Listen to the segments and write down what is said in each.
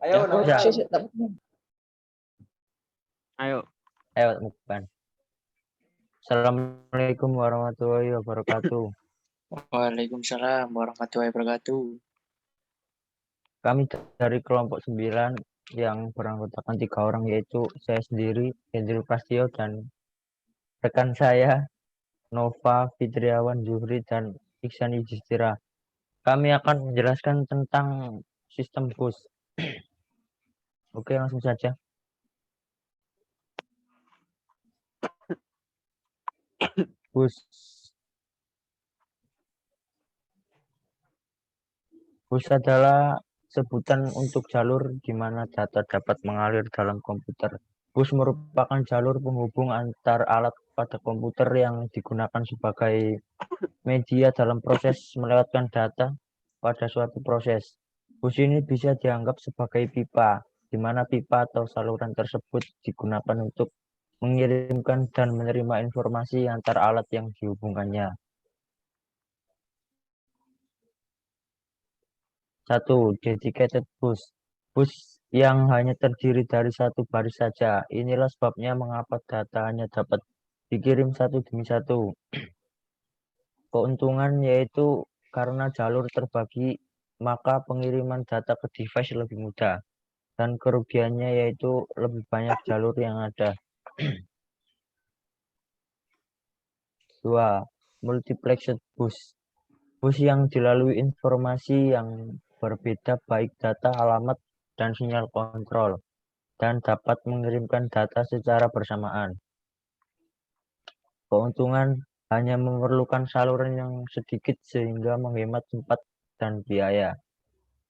Ayo, Ya. Ayo. Ayo, Mukban. Assalamualaikum warahmatullahi wabarakatuh. Waalaikumsalam warahmatullahi wabarakatuh. Kami dari kelompok 9 yang beranggotakan 3 orang, yaitu saya sendiri, Hendri Prastio, dan rekan saya, Nova Fitriawan Zuhri, dan Iksan Yudhistira. Kami akan menjelaskan tentang sistem bus. Oke, langsung saja. Bus. Bus adalah sebutan untuk jalur di mana data dapat mengalir dalam komputer. Bus merupakan jalur penghubung antar alat pada komputer yang digunakan sebagai media dalam proses melewatkan data pada suatu proses. Bus ini bisa dianggap sebagai pipa, di mana pipa atau saluran tersebut digunakan untuk mengirimkan dan menerima informasi antar alat yang dihubungkannya. 1. Dedicated bus. Bus yang hanya terdiri dari satu baris saja. Inilah sebabnya mengapa data hanya dapat dikirim satu demi satu. Keuntungan yaitu karena jalur terbagi, maka pengiriman data ke device lebih mudah. Dan kerugiannya yaitu lebih banyak jalur yang ada. 2. Multiplexed bus. Bus yang dilalui informasi yang berbeda baik data, alamat, dan sinyal kontrol, dan dapat mengirimkan data secara bersamaan. Keuntungan hanya memerlukan saluran yang sedikit sehingga menghemat tempat dan biaya.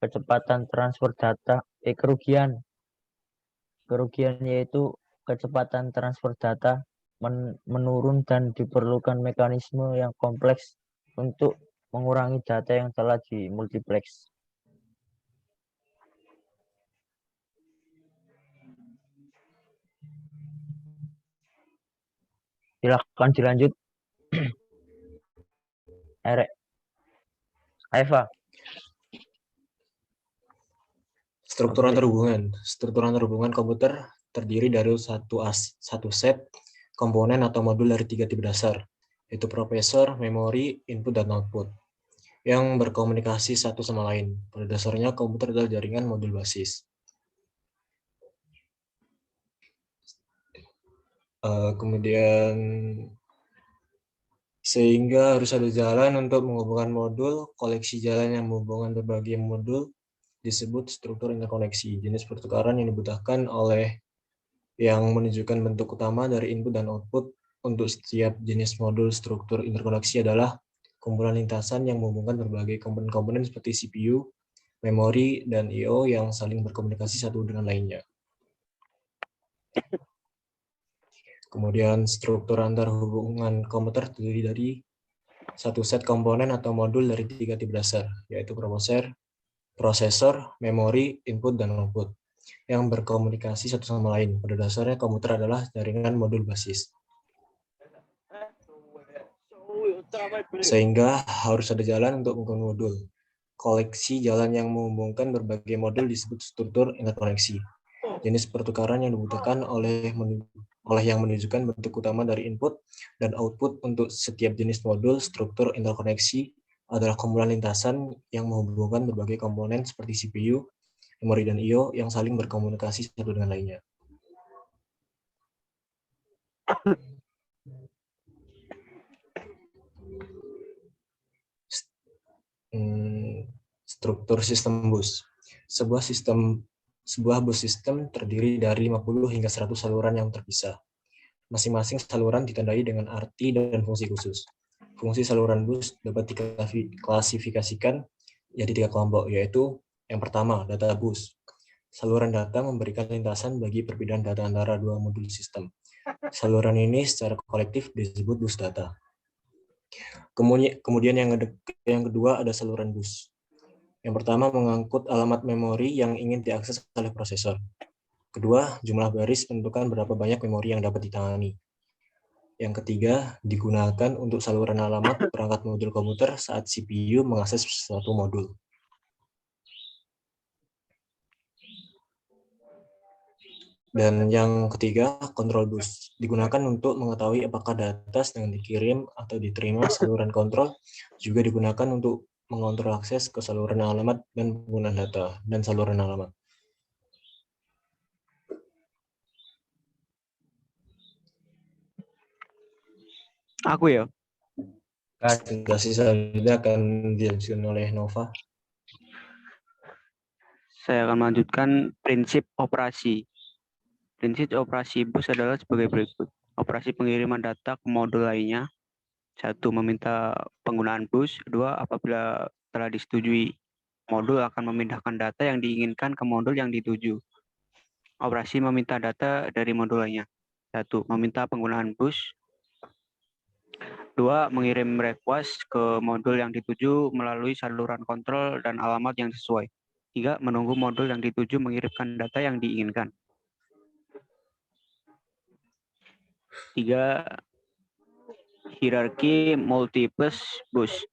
Kecepatan transfer data, kerugian yaitu kecepatan transfer data menurun dan diperlukan mekanisme yang kompleks untuk mengurangi data yang telah dimultiplex. Silakan dilanjut. Eva. Struktur antarhubungan komputer terdiri dari satu set komponen atau modul dari 3 tipe dasar, yaitu prosesor, memori, input, dan output, yang berkomunikasi satu sama lain. Pada dasarnya, komputer adalah jaringan modul basis. Kemudian, sehingga harus ada jalan untuk menghubungkan modul. Koleksi jalan yang menghubungkan berbagai modul disebut struktur interkoneksi. Jenis pertukaran yang dibutuhkan oleh yang menunjukkan bentuk utama dari input dan output untuk setiap jenis modul struktur interkoneksi adalah kumpulan lintasan yang menghubungkan berbagai komponen-komponen seperti CPU, memori, dan I/O yang saling berkomunikasi satu dengan lainnya. Kemudian struktur antar hubungan komputer terdiri dari satu set komponen atau modul dari 3 tipe dasar, yaitu prosesor, memori, input, dan output, yang berkomunikasi satu sama lain. Pada dasarnya komputer adalah jaringan modul basis. Sehingga harus ada jalan untuk menghubungkan modul. Koleksi jalan yang menghubungkan berbagai modul disebut struktur interkoneksi. Jenis pertukaran yang dibutuhkan oleh yang menunjukkan bentuk utama dari input dan output untuk setiap jenis modul struktur interkoneksi adalah kumpulan lintasan yang menghubungkan berbagai komponen seperti CPU, memori, dan I/O yang saling berkomunikasi satu dengan lainnya. Struktur sistem bus. Sebuah bus sistem terdiri dari 50 hingga 100 saluran yang terpisah. Masing-masing saluran ditandai dengan arti dan fungsi khusus. Fungsi saluran bus dapat diklasifikasikan jadi 3 kelompok, yaitu yang pertama, data bus. Saluran data memberikan lintasan bagi perpindahan data antara dua modul sistem. Saluran ini secara kolektif disebut bus data. Kemudian yang kedua ada saluran bus. Yang pertama mengangkut alamat memori yang ingin diakses oleh prosesor. Kedua, jumlah baris menentukan berapa banyak memori yang dapat ditangani. Yang ketiga, digunakan untuk saluran alamat perangkat modul komputer saat CPU mengakses suatu modul. Dan yang ketiga, kontrol bus. Digunakan untuk mengetahui apakah data sedang dikirim atau diterima saluran kontrol. Juga digunakan untuk mengontrol akses ke saluran alamat dan penggunaan data dan saluran alamat. Aku ya. Presentasi selanjutnya akan dilanjutkan oleh Nova. Saya akan melanjutkan prinsip operasi. Prinsip operasi bus adalah sebagai berikut. Operasi pengiriman data ke modul lainnya. 1. Meminta penggunaan bus. 2. Apabila telah disetujui, modul akan memindahkan data yang diinginkan ke modul yang dituju. Operasi meminta data dari modul lainnya. 1. Meminta penggunaan bus. 2. Mengirim request ke modul yang dituju melalui saluran kontrol dan alamat yang sesuai. 3. Menunggu modul yang dituju mengirimkan data yang diinginkan. 3. Hierarki multiple bus.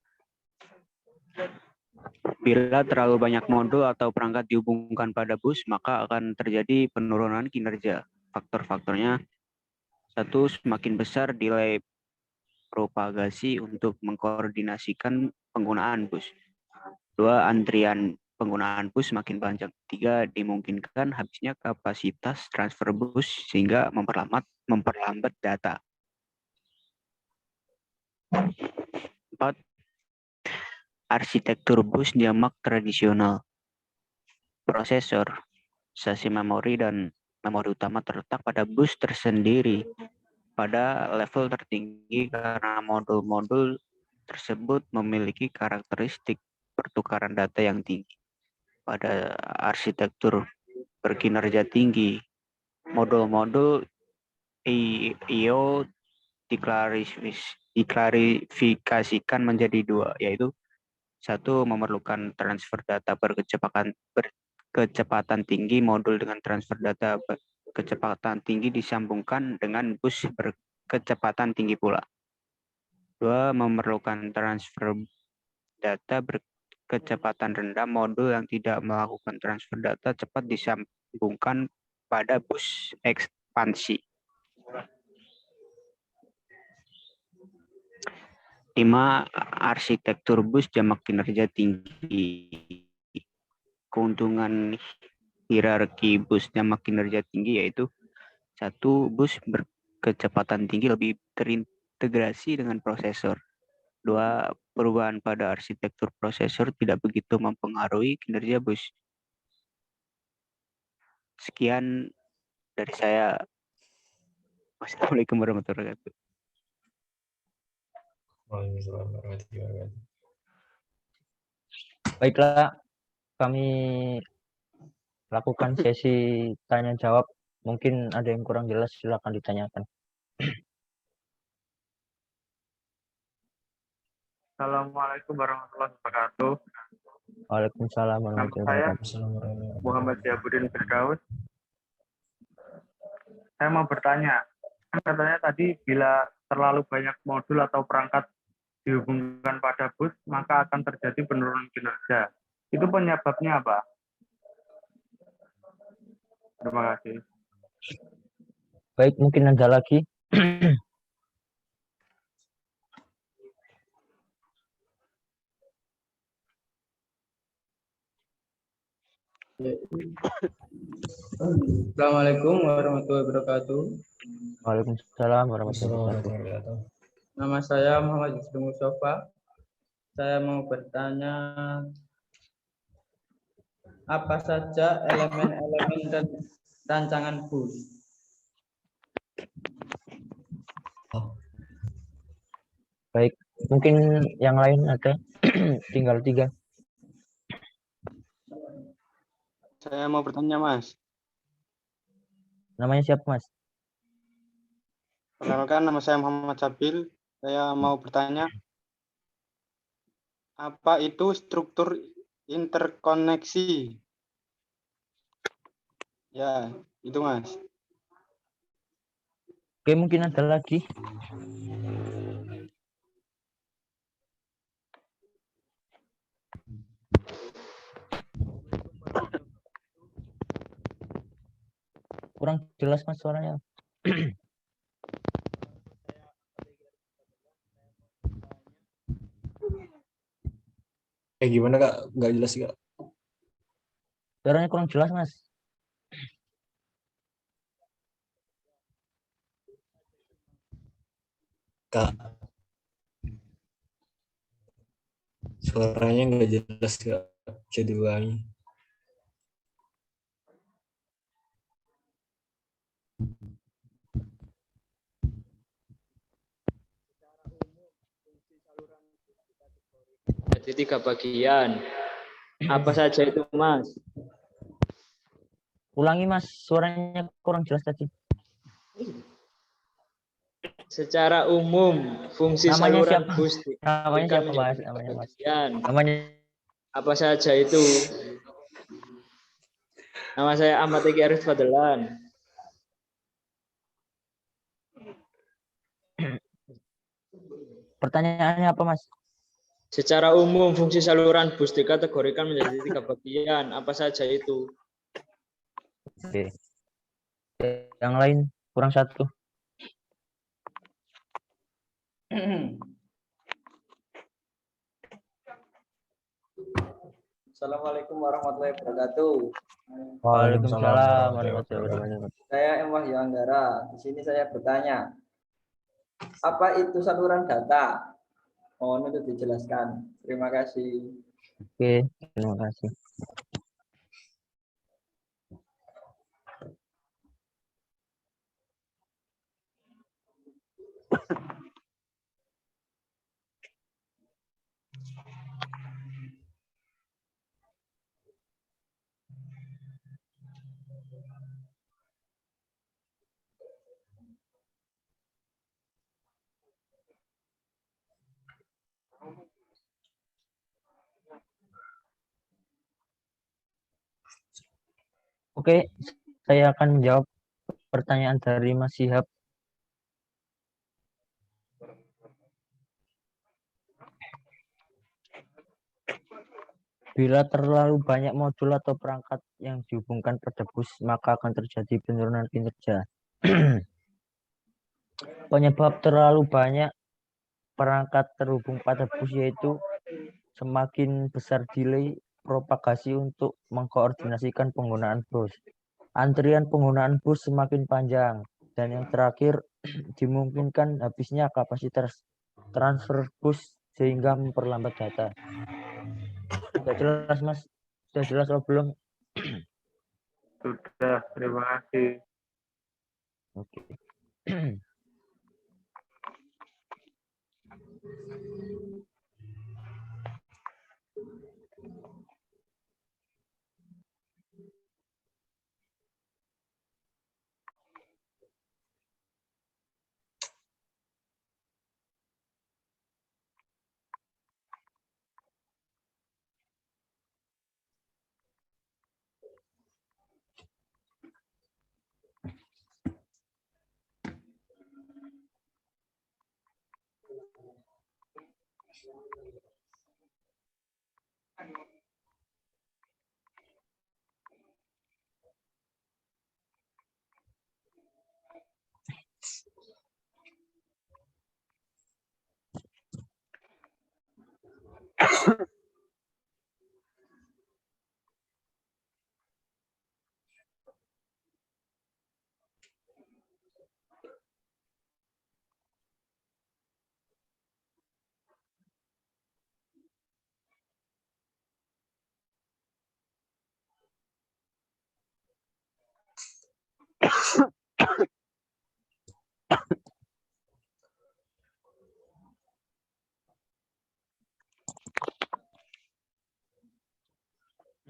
Bila terlalu banyak modul atau perangkat dihubungkan pada bus, maka akan terjadi penurunan kinerja. Faktor-faktornya: 1. Semakin besar delay propagasi untuk mengkoordinasikan penggunaan bus. 2. Antrian penggunaan bus semakin panjang. 3. Dimungkinkan habisnya kapasitas transfer bus sehingga memperlambat data. 4. Arsitektur bus jamak tradisional. Prosesor, sesi memori, dan memori utama terletak pada bus tersendiri pada level tertinggi karena modul-modul tersebut memiliki karakteristik pertukaran data yang tinggi. Pada arsitektur berkinerja tinggi, modul-modul I/O diklarifikasikan menjadi 2, yaitu 1. Memerlukan transfer data berkecepatan tinggi. Modul dengan transfer data berkecepatan tinggi disambungkan dengan bus berkecepatan tinggi pula. 2. Memerlukan transfer data berkecepatan rendah. Modul yang tidak melakukan transfer data cepat disambungkan pada bus ekspansi. 5. Arsitektur bus jamak kinerja tinggi. Keuntungan hierarki bus jamak kinerja tinggi yaitu: 1. Bus berkecepatan tinggi lebih terintegrasi dengan prosesor. 2. Perubahan pada arsitektur prosesor tidak begitu mempengaruhi kinerja bus. Sekian dari saya. Wassalamualaikum warahmatullahi wabarakatuh. Baiklah, kami lakukan sesi tanya jawab. Mungkin ada yang kurang jelas, silakan ditanyakan. Assalamualaikum warahmatullahi wabarakatuh. Waalaikumsalam Nama warahmatullahi saya wabarakatuh. Muhammad Syafuddin Firdaus. Saya mau bertanya, kan katanya tadi bila terlalu banyak modul atau perangkat dihubungkan pada bus, maka akan terjadi penurunan kinerja. Itu penyebabnya apa? Terima kasih. Baik, mungkin ada lagi. Assalamualaikum warahmatullahi wabarakatuh. Waalaikumsalam warahmatullahi wabarakatuh. Wabarakatuh. Nama saya Muhammad Yusuf Mustafa. Saya mau bertanya, apa saja elemen-elemen dan rancangan bus? Baik, mungkin yang lain ada. Tinggal 3. Saya mau bertanya, Mas. Namanya siapa, Mas? Perkenalkan, nama saya Muhammad Sabil. Saya mau bertanya, apa itu struktur interkoneksi? Ya, itu, Mas. Oke, mungkin ada lagi. Kurang jelas Mas suaranya. Gimana Kak? Nggak jelas Kak? Suaranya kurang jelas Mas. Kak, suaranya nggak jelas Kak. Bisa diulangi. Jadi 3 bagian. Apa saja itu, Mas? Ulangi Mas, suaranya kurang jelas tadi. Secara umum, fungsi Namanya saluran siapa? bus Namanya diberikan siapa menjadi Mas? 3 Namanya Mas. bagian. Namanya Apa saja itu? Nama saya Ahmad Eki Arif Fadlan. pertanyaannya apa Mas? Secara umum, fungsi saluran bus dikategorikan menjadi 3 bagian. Apa saja itu? Oke. Yang lain kurang satu. Assalamualaikum warahmatullahi wabarakatuh. Waalaikumsalam warahmatullahi wabarakatuh. Saya M. Wahyu Anggara. Di sini saya bertanya, apa itu saluran data? Mohon untuk dijelaskan. Terima kasih. Oke, terima kasih. Oke, saya akan menjawab pertanyaan dari Mas Sihab. Bila terlalu banyak modul atau perangkat yang dihubungkan pada bus, maka akan terjadi penurunan kinerja. Penyebab terlalu banyak perangkat terhubung pada bus yaitu semakin besar delay propagasi untuk mengkoordinasikan penggunaan bus. Antrian penggunaan bus semakin panjang. Dan yang terakhir, dimungkinkan habisnya kapasitas transfer bus sehingga memperlambat data. Sudah jelas Mas? Sudah jelas atau belum? Sudah, terima kasih. Oke.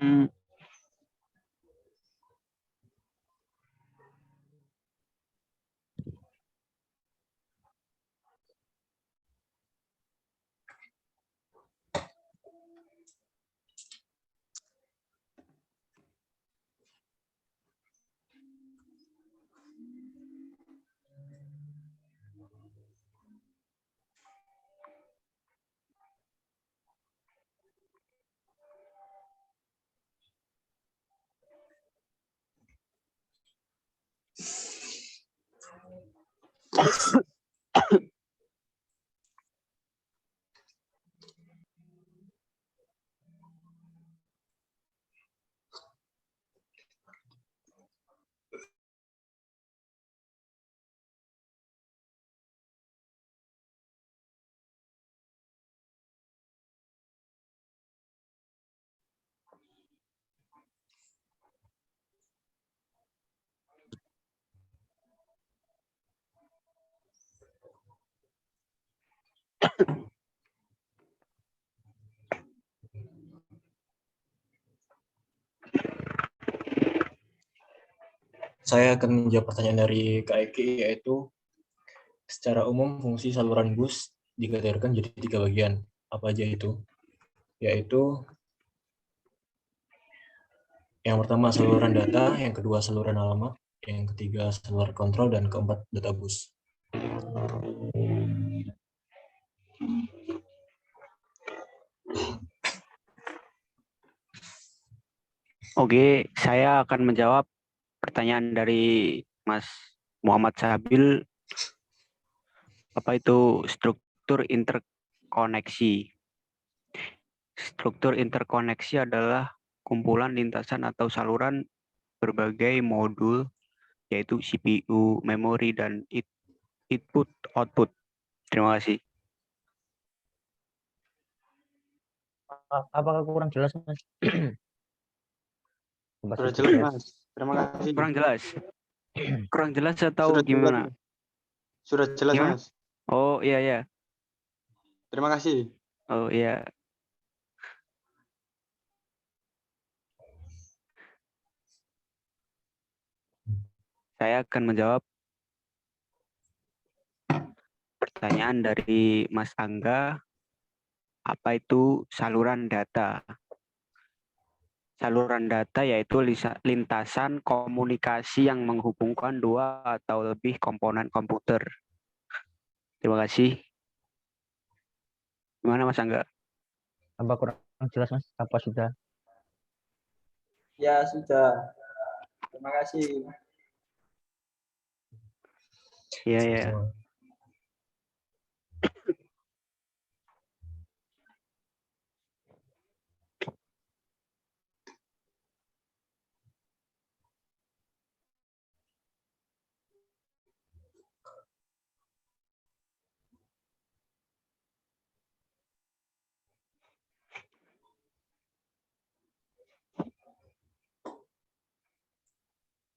Hmm, Saya akan menjawab pertanyaan dari Kak Eki, yaitu secara umum fungsi saluran bus dikategorikan jadi 3 bagian. Apa aja itu? Yaitu yang pertama saluran data, yang kedua saluran alamat, yang ketiga saluran kontrol, dan keempat data bus. Oke, saya akan menjawab pertanyaan dari Mas Muhammad Sabil. Apa itu struktur interkoneksi? Struktur interkoneksi adalah kumpulan lintasan atau saluran berbagai modul, yaitu CPU, memori, dan input-output. Terima kasih. Apakah kurang jelas, Mas? Sudah jelas, Mas. Terima kasih. Kurang jelas? Kurang jelas atau Sudah gimana? jelas. Sudah jelas, Gimana? Mas. Oh, iya, iya. Terima kasih. Oh, iya. Saya akan menjawab pertanyaan dari Mas Angga. Apa itu saluran data? Saluran data yaitu lintasan komunikasi yang menghubungkan dua atau lebih komponen komputer. Terima kasih. Gimana Mas Angga? Apa kurang jelas, Mas? Apa sudah? Ya, sudah. Terima kasih. Iya, iya. Sama-sama.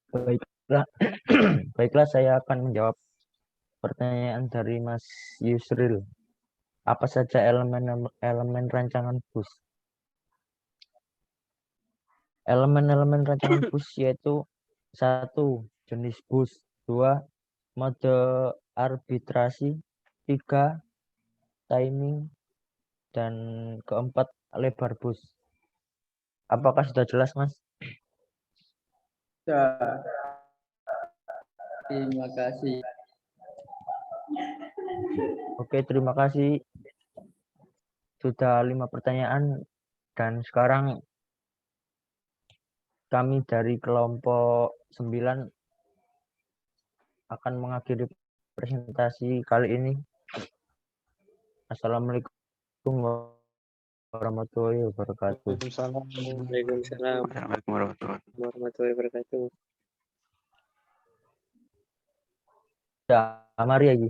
Baiklah, baiklah saya akan menjawab pertanyaan dari Mas Yusril. Apa saja elemen rancangan bus? Elemen-elemen rancangan bus yaitu 1. Jenis bus, 2. Mode arbitrasi, 3. Timing, dan keempat lebar bus. Apakah sudah jelas, Mas? Sudah. Terima kasih. Oke, terima kasih. Sudah 5 pertanyaan dan sekarang kami dari kelompok 9 akan mengakhiri presentasi kali ini. Assalamualaikum warahmatullahi wabarakatuh. Waalaikumsalam. Waalaikumsalam Assalamualaikum warahmatullahi wabarakatuh. warahmatullahi wabarakatuh. Ya, mari lagi.